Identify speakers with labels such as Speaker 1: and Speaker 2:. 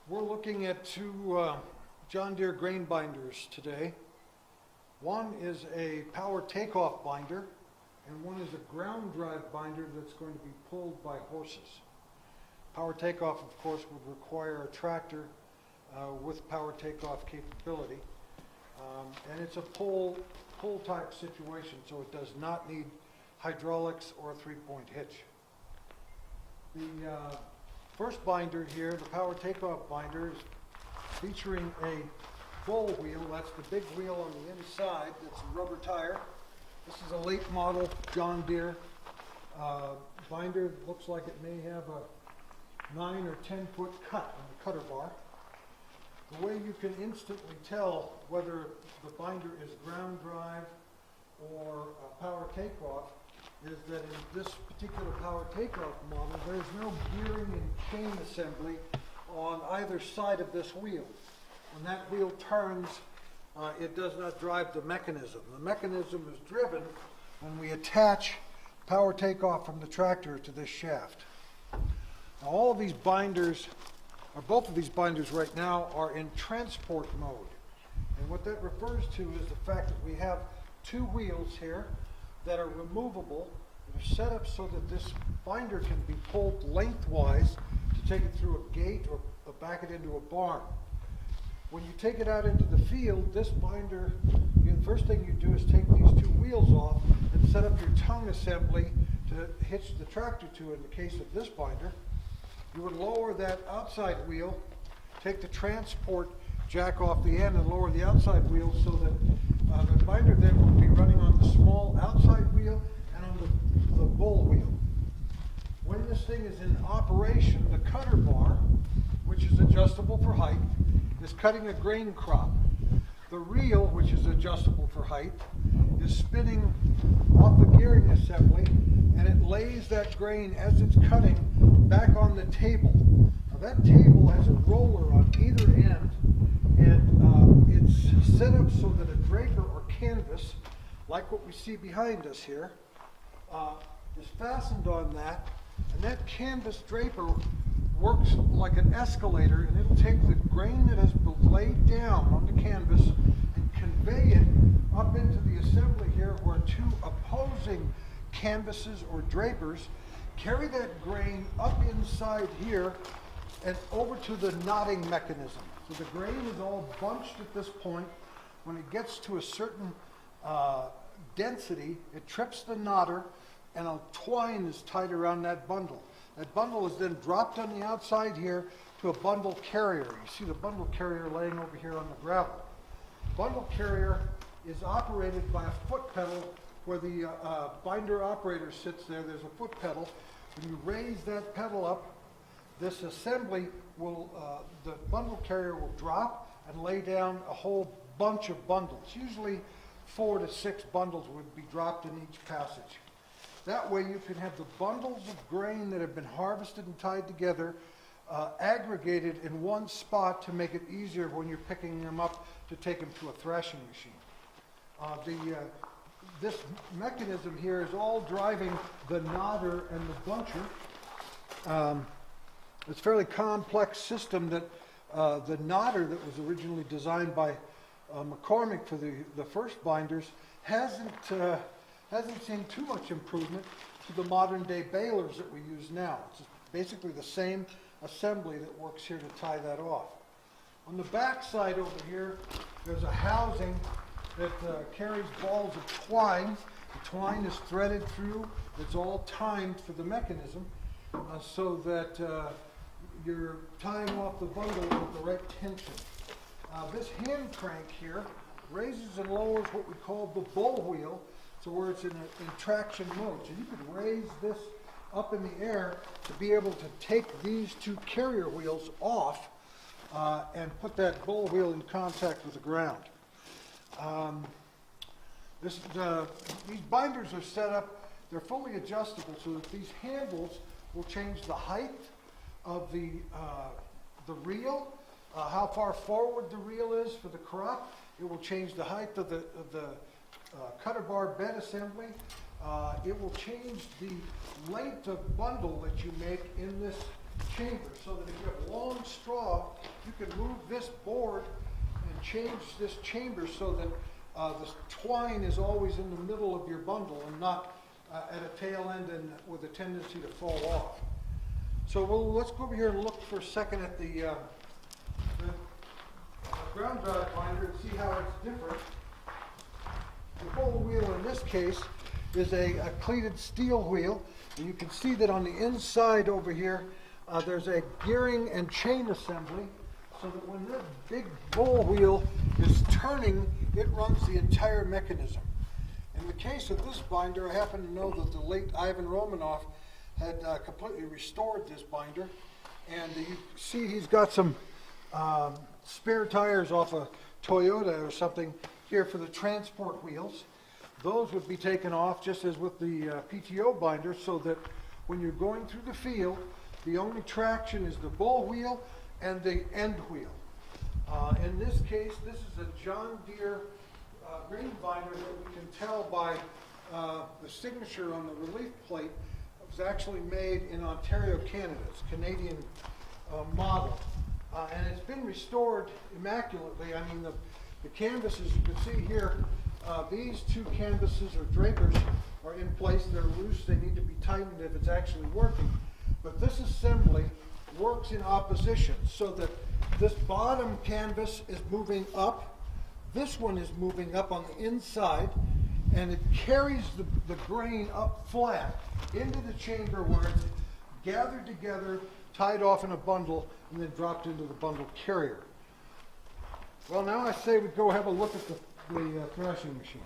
Speaker 1: We're looking at two John Deere grain binders today. One is a power takeoff binder, and one is a ground drive binder that's going to be pulled by horses. Power takeoff, of course, would require a tractor with power takeoff capability, and it's a pull type situation, so it does not need hydraulics or a three-point hitch. The first binder here, the power takeoff binder, is featuring a bull wheel. That's the big wheel on the inside. That's a rubber tire. This is a late model John Deere binder. It looks like it may have a 9 or 10 foot cut on the cutter bar. The way you can instantly tell whether the binder is ground drive or power takeoff is that in this particular power takeoff model, there's no gearing and chain assembly on either side of this wheel. When that wheel turns, it does not drive the mechanism. The mechanism is driven when we attach power takeoff from the tractor to this shaft. Now, all of these binders, or both of these binders right now, are in transport mode. And what that refers to is the fact that we have two wheels here that are removable, that are set up so that this binder can be pulled lengthwise to take it through a gate or back it into a barn. When you take it out into the field, this binder, the first thing you do is take these two wheels off and set up your tongue assembly to hitch the tractor to in the case of this binder. You would lower that outside wheel, take the transport jack off the end and lower the outside wheel so that the binder then will be running on the small outside wheel and on the bull wheel. When this thing is in operation, the cutter bar, which is adjustable for height, is cutting a grain crop. The reel, which is adjustable for height, is spinning off the gearing assembly, and it lays that grain as it's cutting back on the table. Now that table has a roller on either end, and it's set up so that a draper or canvas, like what we see behind us here, is fastened on that, and that canvas draper works like an escalator, and it'll take the grain that has been laid down on the canvas and convey it up into the assembly here, where two opposing canvases or drapers carry that grain up inside here and over to the knotting mechanism. So the grain is all bunched at this point. When it gets to a certain density, it trips the knotter, and a twine is tied around that bundle. That bundle is then dropped on the outside here to a bundle carrier. You see the bundle carrier laying over here on the gravel. Bundle carrier is operated by a foot pedal where the binder operator sits there. There's a foot pedal. When you raise that pedal up, this assembly will, the bundle carrier will drop and lay down a whole bunch of bundles. Usually 4 to 6 bundles would be dropped in each passage. That way you can have the bundles of grain that have been harvested and tied together aggregated in one spot to make it easier when you're picking them up to take them to a thrashing machine. This mechanism here is all driving the knotter and the buncher. It's a fairly complex system that the knotter that was originally designed by McCormick for the first binders hasn't seen too much improvement to the modern day balers that we use now. It's basically the same assembly that works here to tie that off. On the back side over here, there's a housing that carries balls of twine. The twine is threaded through. It's all timed for the mechanism so that you're tying off the bundle with the right tension. This hand crank here raises and lowers what we call the bull wheel, so where it's in traction mode. So you could raise this up in the air to be able to take these two carrier wheels off and put that bull wheel in contact with the ground. These binders are set up, they're fully adjustable so that these handles will change the height of the reel, how far forward the reel is for the crop. It will change the height of the cutter bar bed assembly. It will change the length of bundle that you make in this chamber so that if you have long straw, you can move this board and change this chamber so that the twine is always in the middle of your bundle and not at a tail end and with a tendency to fall off. So let's go over here and look for a second at the ground drive binder and see how it's different. The whole wheel in this case is a cleated steel wheel, and you can see that on the inside over here there's a gearing and chain assembly, so that when this big bull wheel is turning, it runs the entire mechanism. In the case of this binder, I happen to know that the late Ivan Romanoff had completely restored this binder, and you see he's got some spare tires off a Toyota or something here for the transport wheels. Those would be taken off just as with the PTO binder, so that when you're going through the field, the only traction is the bull wheel and the end wheel. In this case, this is a John Deere grain binder that we can tell by the signature on the relief plate. It was actually made in Ontario, Canada. It's a Canadian model. And it's been restored immaculately. I mean, the canvases, you can see here, these two canvases or drapers are in place. They're loose. They need to be tightened if it's actually working. But this assembly works in opposition, so that this bottom canvas is moving up. This one is moving up on the inside, and it carries the grain up flat into the chamber where it's gathered together, tied off in a bundle, and then dropped into the bundle carrier. Well, now I say we go have a look at the thrashing machine.